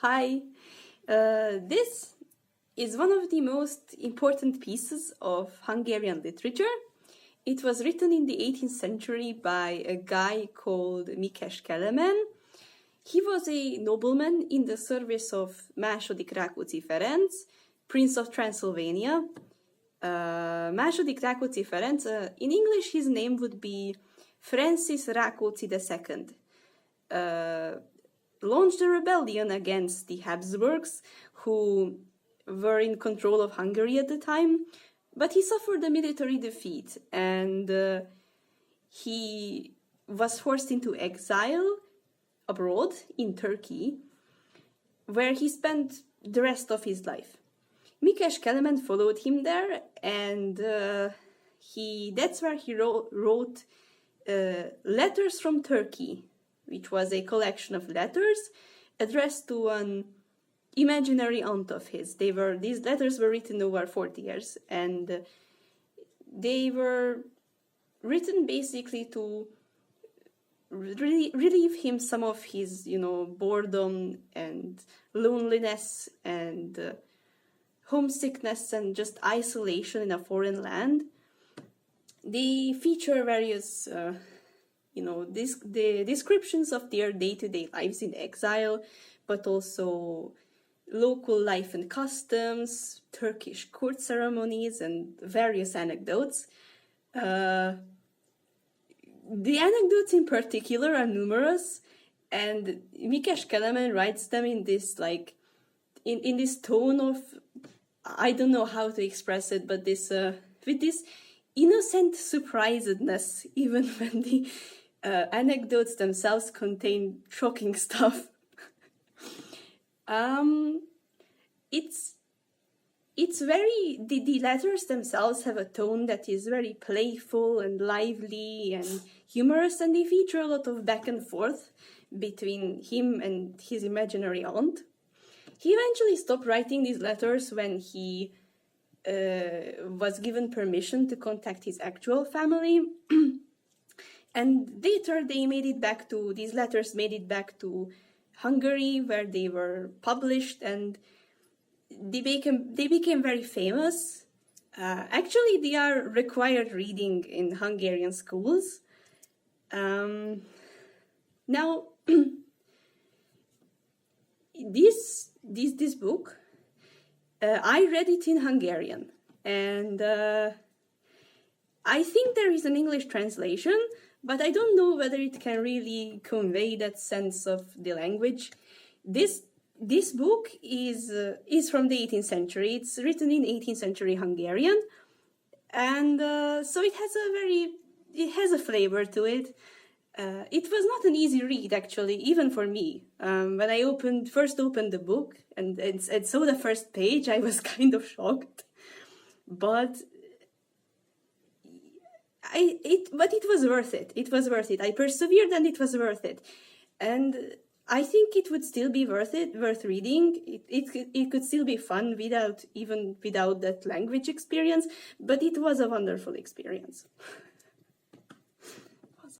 Hi. This is one of the most important pieces of Hungarian literature. It was written in the 18th century by a guy called Mikes Kelemen. He was a nobleman in the service of második Rákóczi Ferenc, Prince of Transylvania. Második Rákóczi Ferenc, in English his name would be Francis Rákóczi II. Launched a rebellion against the Habsburgs, who were in control of Hungary at the time, but he suffered a military defeat and he was forced into exile abroad in Turkey, where he spent the rest of his life. Mikes Kelemen followed him there, and that's where he wrote Letters from Turkey, which was a collection of letters addressed to an imaginary aunt of his. These letters were written over 40 years, and they were written basically to relieve him some of his, boredom and loneliness and homesickness and just isolation in a foreign land. They feature various the descriptions of their day-to-day lives in exile, but also local life and customs, Turkish court ceremonies, and various anecdotes. The anecdotes in particular are numerous, and Mikes Kelemen writes them in this in this tone of, I don't know how to express it, but this with this innocent surprisedness, even when the anecdotes themselves contain shocking stuff. It's very, the letters themselves have a tone that is very playful and lively and humorous, and they feature a lot of back and forth between him and his imaginary aunt. He eventually stopped writing these letters when he was given permission to contact his actual family. And later these letters made it back to Hungary, where they were published, and they became very famous. Actually, they are required reading in Hungarian schools. Now, this book, I read it in Hungarian, and I think there is an English translation, but I don't know whether it can really convey that sense of the language. This book is from the 18th century. It's written in 18th century Hungarian, and so it has a flavor to it. It was not an easy read, actually, even for me. When I first opened the book and saw the first page, I was kind of shocked, but it was worth it. It was worth it. I persevered, and it was worth it. And I think it would still be worth reading. It could still be fun without that language experience, but it was a wonderful experience.